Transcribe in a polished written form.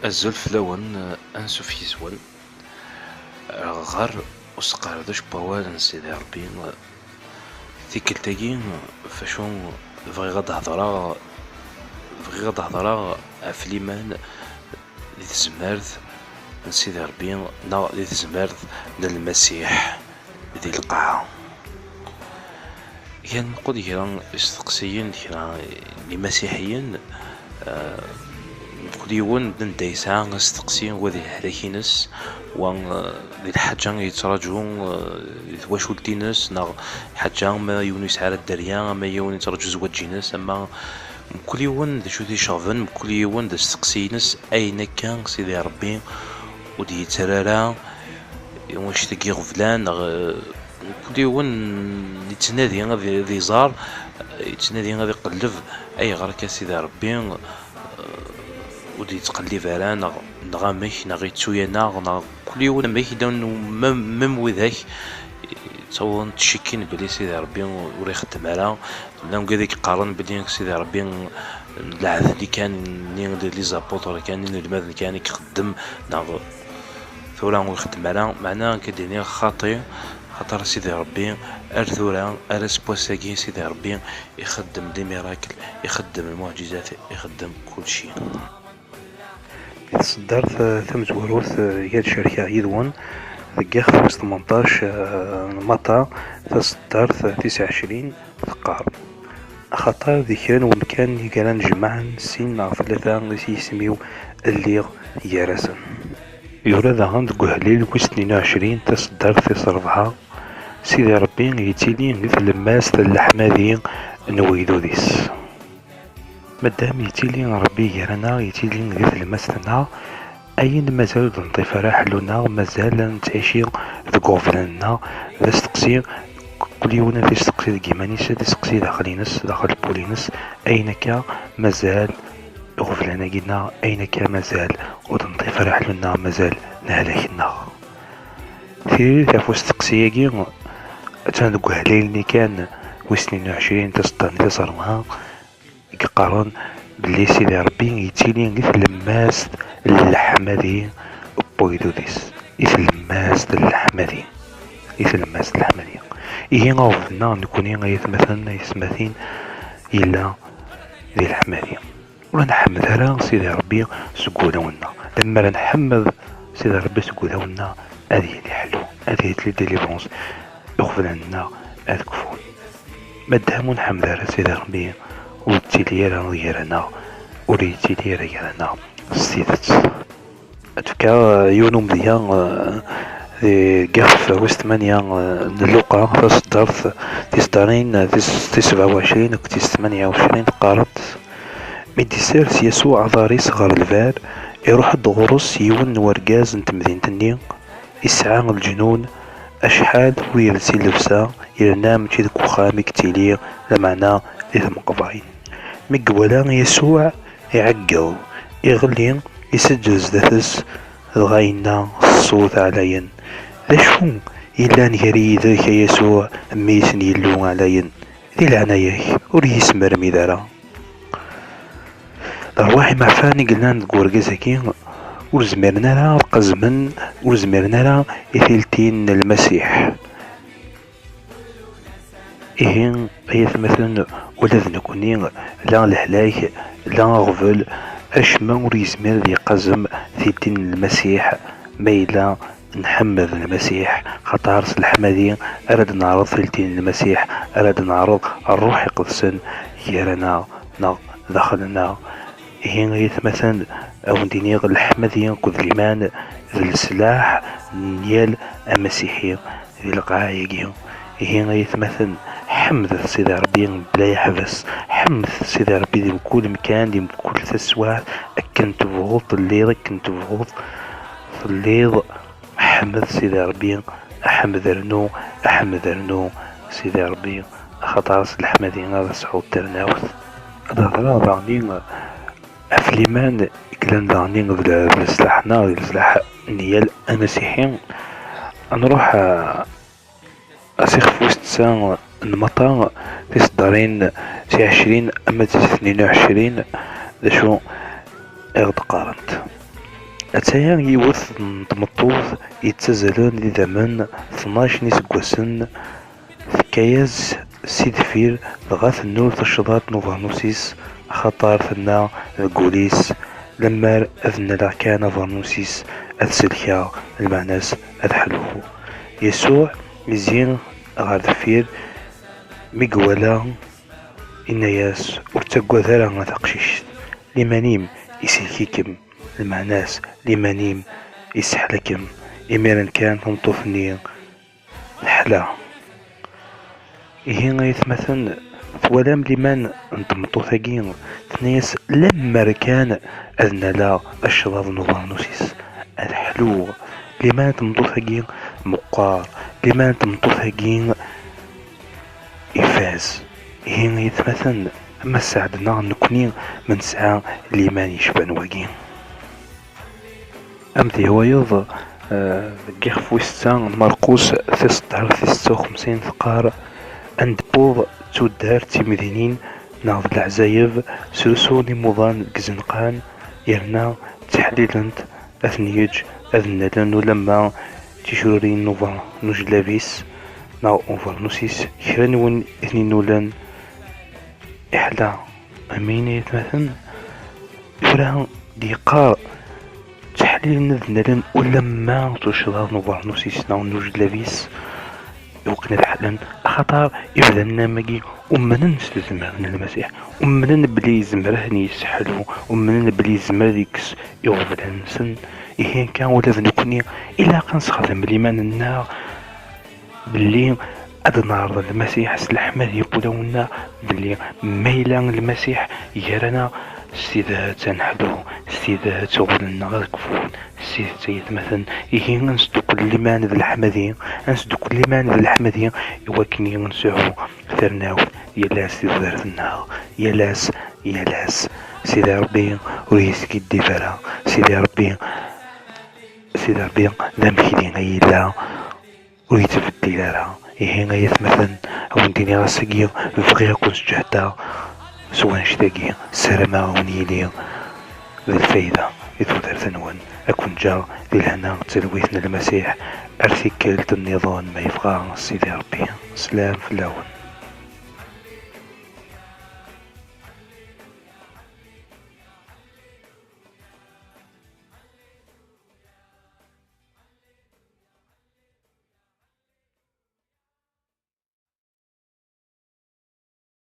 الزلف لون أنسف يزون غار وسقاردش بوال سيدي ربي تيكلتاكي فاشو بغي غاد هضرا افليمان دي تزمارت من سيدي ربي نا دي تزمارت ديال المسيح ديال القاعة. كان نقول كرا استقسيين كرا المسيحيين نقول يون بن دايسان استقسيين وذي حراكينس وان دي الحاجة يتراجعون واش ولدينس نا حاجة ما يونس على الدريا ما يون يتراجعو زواجينس اما كل يوم دا شو دي شافن كل يوم دا استقسينس اين كان سيدي ربي ودي ترارا واش تلقي غفلان كل يوم يتنادي غادي ذي زار يتنادي غادي يقلب اي غير سيدي ربي ودي تقلب على نغامك نغي تسوينا كل يوم ماك داون مم وذاك تصور تشكين بلي سيدي ربي ورا يخدم على لا كذاك قارن بلي سيدي ربي العهد اللي كان لي زابوطور كان الماذ اللي كان يخدم ناغ ثورا ويخدم على معناه كديني خاطر سيدي ربي ارثورا ارس بوساكي سيدي ربي يخدم دي ميراكل يخدم المعجزات يخدم كل شيء. صدرت ثمت وروث يد شركة يدون ذكاخ في 18 مطا تصدرت 29 ثقار خطر ذكران ومكان يقالان جمعا سين ثلاثة اللي يسميو الليغ يارسن يورد عند قهليل و 22 تصدرت في 4 سيدي ربي يتيلي مثل الماس الحمادي نويدو ديس مادام يتيلي ربي يرانا يتيلي مثل الماس اين مازال نضيف راحلنا مازال نتعيشي ذكوفلنا ذا استقسي كل يوم في استقسي كيمانيس تسقسي داخلينس داخل بولينس اينك مازال غفلنا قلنا اينك مازال ونضيف راحلنا مازال نهلكنا في تافو استقسياكي تندقو هليلني كان وسنين 20 تصدرني تصرمها يقارن بلي سيدي ربي يتيلي مثل الماس الحمادي بويدو ديس مثل الماس الحمادي مثل الماس الحمادي إيه غوفنا نكوني غيثمثن يثمثين إلا ذي الحمادي ولا نحمد على سيدي ربي سكودونا لما نحمد سيدي ربي سكودونا هذه اللي حلو هذه اللي ديليفونس يغفلنا الكفون مادام نحمد على سيدي ربي وتيليرا غيرنا وريتيليرا غيرنا ستيدت اتفكا يونو مزيان قف وسط مانيا نلوقا تصدرت تصدرين 27 و 28 قارت ميدي سيرس يسوع ضاري صغر الفار يروح الدغرس يون ورقاز نت مدينة يسعى الجنون اشحال ويرسي اللبسة يرنام تيدك وخامك تيلي لمعنى ذي مقبعين مقولا يسوع يعقل يغلي يسجل زدثس الغاينا الصوت عليا ذا شو إلا نهري ذاك يسوع ميسن يلو عليا ذي العناية وريس مرمي دارا الرواحي معفاني قلنا نقول قزاكي وزمرنا لا القزمن وزمرنا لا إثيلتين المسيح إيه بيث مثلا ولد نكوني لا الهلاك لا غفل أشما وريزمير ذي قزم ثيلتين المسيح ميلا نحمد المسيح خطارس الحمدين أراد نعرض ثيلتين المسيح أراد نعرض الروح قدسن يرانا دخلنا هين غيث مثلا او ديني الحمدين كذ ليمان السلاح ديال المسيحي ذي القاعية هين غيث مثلا حمد سيدي ربي بلا يحبس حمد سيدي ربي دي بكل مكان دي بكل تسوات كنت بغوط الليل كنت بغوط في الليل حمد سيدي ربي احمد رنو سيدي ربي خطارس الحمدين هذا سعود ترناوث هذا ضراني افليمان كلان داني بالسلاحنا السلاح نيال المسيحيين نروح اسيخ في وسط سان المطار في صدارين في 20 اما 22 دا شو اغد قارنت أتايا يوث تمطوط يتزالون ذي زمان 12 نسكواسن كياز سيدفير لغاث النور تشضات نوفانوسيس خطار ثنا الكوليس لما أذن لا كان فانوسيس أتسلكا المعناس أدحلو يسوع مزيان غار دفير مقولا إنياس ورتقوى ذرا تقشيش لمانيم يسلكيكم المعناس لمانيم يسحلكم إميرا كان تمطفني الحلا إيه غيثمثل ولام لمن انتمطو ثقين ثنيس لما كان أذن لا الشباب نوفانوسيس الحلو لما تمطو ثقين مقار لما تمطو ثقين إفاز إيه غيثمثل أما ساعدنا نكوني من ساعة لمن يشبان وقين أمثي هو يوض كيخ فويستان مرقوس ثستار 56 ثقار عند بوض تودار تيمدينين ناض العزايب سلسو لمضان كزنقان يرنا تحليلنت أثنيج أذنالن ولما تشورين نوفا نجلابيس ناو أوفرنوسيس كرانون إثنينولن إحلا أمين يتمثل يورا ديقار تحليل نذنالن ولما تشرار نوفرنوسيس ناو نجلابيس وقنا الحلن خطر يبدا النمجي ومن نستثمرنا المسيح ومن بلي زمره يسحلو ومن بلي زمر يكس يغفر نسن إيه كان ولا ذنكني إلا كنستخدم الإيمان النار بلي أدنار المسيح سلحمد يقولون بلي ميلان المسيح يرانا استذا تنحلو استذا تغلنا غرقفون استذا تيتمثل إيه نصدق الإيمان ذا الحمدين نصدق الإيمان ذا الحمدين يوكني نسعو ثرناو يلاس ذرث النار يلاس سيدي ربي ويسكي الدفرة سيدي ربي ذا مكيدين غيلا ويتبدي لها إيه غيثمثل أو نديني غاسقيا بغي أكون سجحتا سواء نشتاقي سلامة ونيلي ذي الفايدة يتودر ثنوان أكون جا ذي الهنا تلويثنا المسيح أرثي كالت النظام ما يبغى سيدي ربي سلام في اللون.